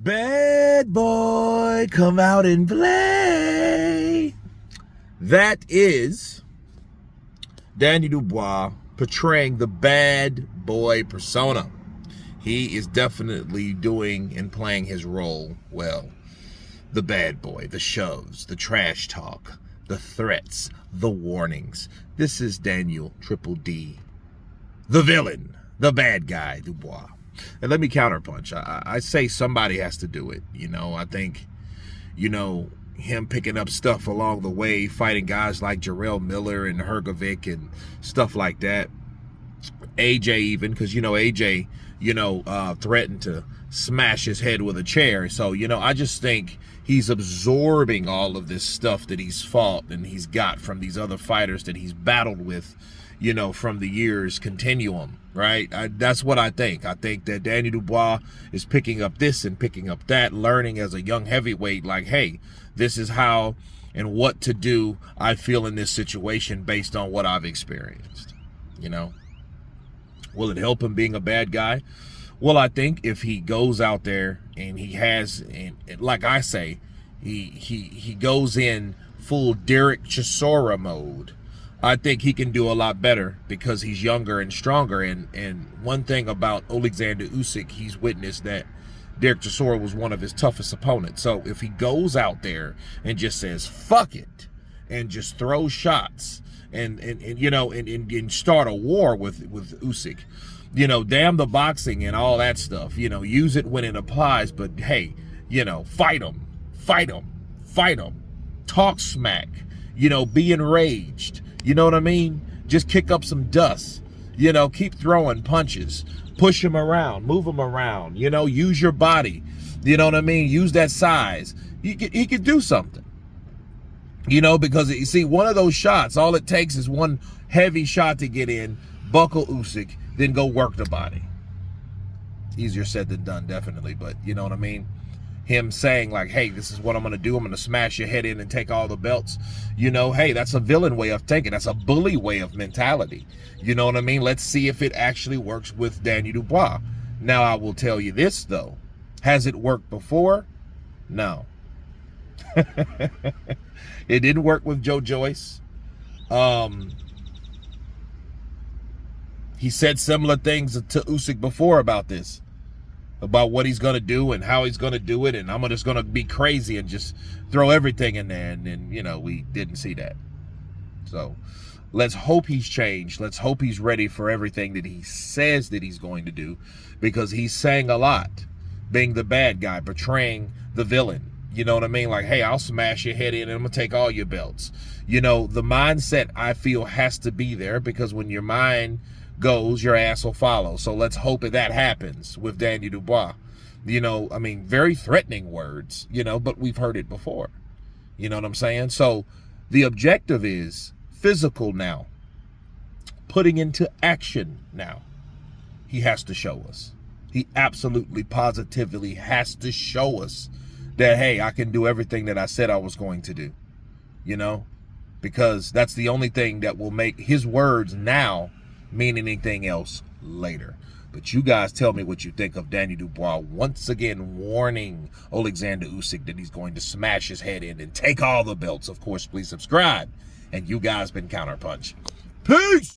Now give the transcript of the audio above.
Bad boy, come out and play. That is Daniel Dubois portraying the bad boy persona. He is definitely doing and playing his role well. The bad boy, the shoves, the trash talk, the threats, the warnings. This is Daniel Triple D, the villain, the bad guy, Dubois. And let me counterpunch. I say somebody has to do it. I think, him picking up stuff along the way, fighting guys like Jarrell Miller and Hergovic and stuff like that. AJ even, because, AJ, threatened to smash his head with a chair. So, I just think he's absorbing all of this stuff that he's fought and he's got from these other fighters that he's battled with, from the years continuum, right? That's what I think. I think that Daniel Dubois is picking up this and picking up that, learning as a young heavyweight, like, hey, this is how and what to do, I feel, in this situation based on what I've experienced, Will it help him being a bad guy? Well, I think if he goes out there and he has, and like I say, he goes in full Derek Chisora mode, I think he can do a lot better because he's younger and stronger. And one thing about Oleksandr Usyk, he's witnessed that Derek Chisora was one of his toughest opponents. So if he goes out there and just says, fuck it, and just throws shots and start a war with Usyk, damn the boxing and all that stuff, use it when it applies, but hey, fight him, talk smack, be enraged. You know what I mean? Just kick up some dust. Keep throwing punches. Push him around. Move him around. Use your body. You know what I mean? Use that size. He could do something. Because you see, one of those shots, all it takes is one heavy shot to get in, buckle Usyk, then go work the body. Easier said than done, definitely. But you know what I mean? Him saying like, hey, this is what I'm going to do. I'm going to smash your head in and take all the belts. Hey, that's a villain way of thinking. That's a bully way of mentality. You know what I mean? Let's see if it actually works with Daniel Dubois. Now, I will tell you this, though. Has it worked before? No. It didn't work with Joe Joyce. He said similar things to Usyk before about this, about what he's going to do and how he's going to do it, and I'm just going to be crazy and just throw everything in there, and then, we didn't see that. So let's hope he's changed. Let's hope he's ready for everything that he says that he's going to do, because he's saying a lot, being the bad guy, portraying the villain. You know what I mean? Like, hey, I'll smash your head in and I'm going to take all your belts. The mindset, I feel, has to be there, because when your mind goes, your ass will follow. So let's hope that happens with Daniel Dubois. Very threatening words, but we've heard it before. You know what I'm saying? So the objective is physical now, putting into action now. He has to show us. He absolutely, positively has to show us that, hey, I can do everything that I said I was going to do, because that's the only thing that will make his words now mean anything else later. But you guys tell me what you think of Daniel Dubois once again warning Oleksandr Usyk that he's going to smash his head in and take all the belts. Of course, please subscribe. And you guys been Counterpunch. Peace!